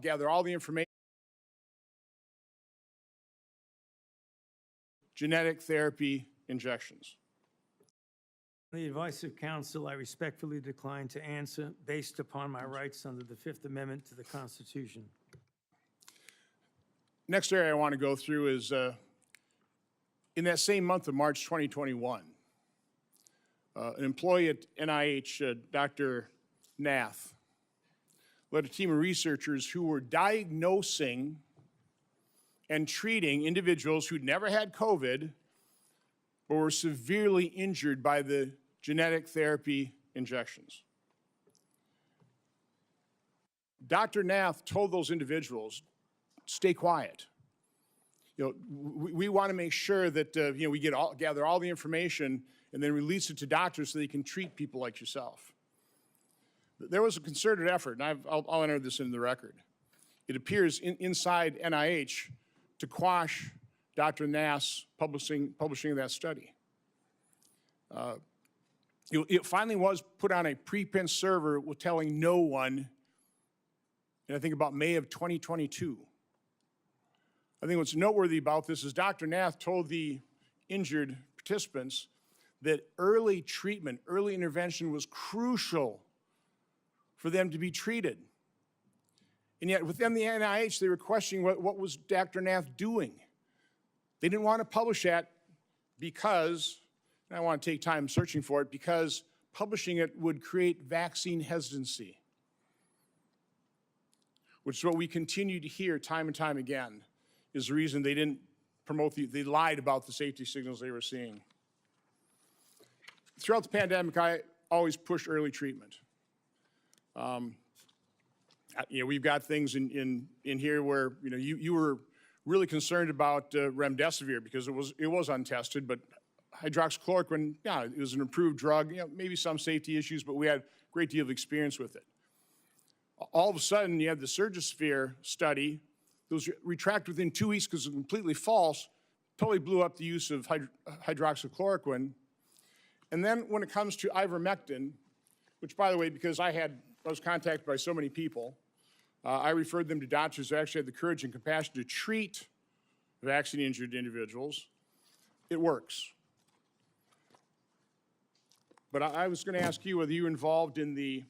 gather all the information. Genetic therapy injections. On the advice of counsel, I respectfully decline to answer based upon my rights under the Fifth Amendment to the Constitution. Next area I want to go through is in that same month of March 2021, an employee at NIH, Dr. Nath, led a team of researchers who were diagnosing and treating individuals who'd never had COVID but were severely injured by the genetic therapy injections. Dr. Nath told those individuals, stay quiet. We want to make sure that we gather all the information and then release it to doctors so they can treat people like yourself. There was a concerted effort, and I'll enter this into the record. It appears inside NIH to quash Dr. Nath's publishing of that study. It finally was put on a preprint server with telling no one, and I think about May of 2022. I think what's noteworthy about this is Dr. Nath told the injured participants that early treatment, early intervention was crucial for them to be treated. And yet within the NIH, they were questioning what was Dr. Nath doing. They didn't want to publish that because, and I want to take time searching for it, because publishing it would create vaccine hesitancy, which is what we continue to hear time and time again, is the reason they didn't promote they lied about the safety signals they were seeing. Throughout the pandemic, I always push early treatment. We've got things in here where you were really concerned about remdesivir because it was untested, but hydroxychloroquine, yeah, it was an approved drug. Maybe some safety issues, but we had a great deal of experience with it. All of a sudden, you had the Surgisphere study. It was retracted within 2 weeks because it was completely false. Totally blew up the use of hydroxychloroquine. And then when it comes to ivermectin, which, by the way, because I was contacted by so many people, I referred them to doctors who actually had the courage and compassion to treat vaccine-injured individuals. It works. But I was going to ask you whether you were involved in the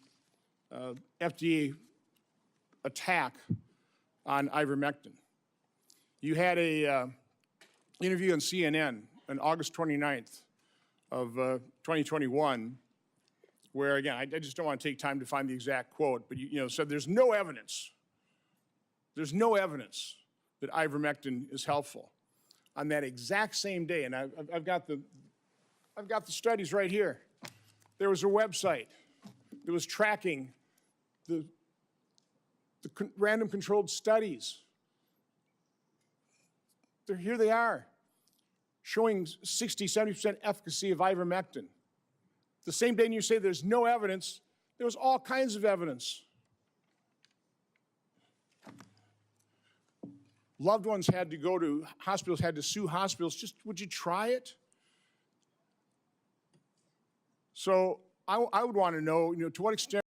FDA attack on ivermectin. You had a interview on CNN on August 29th of 2021, where, again, I just don't want to take time to find the exact quote, but you said there's no evidence that ivermectin is helpful. On that exact same day, and I've got the studies right here. There was a website that was tracking the random controlled studies. Here they are, showing 60, 70% efficacy of ivermectin. The same day you say there's no evidence, there was all kinds of evidence. Loved ones had to go to hospitals, had to sue hospitals. Just, would you try it? So I would want to know, to what extent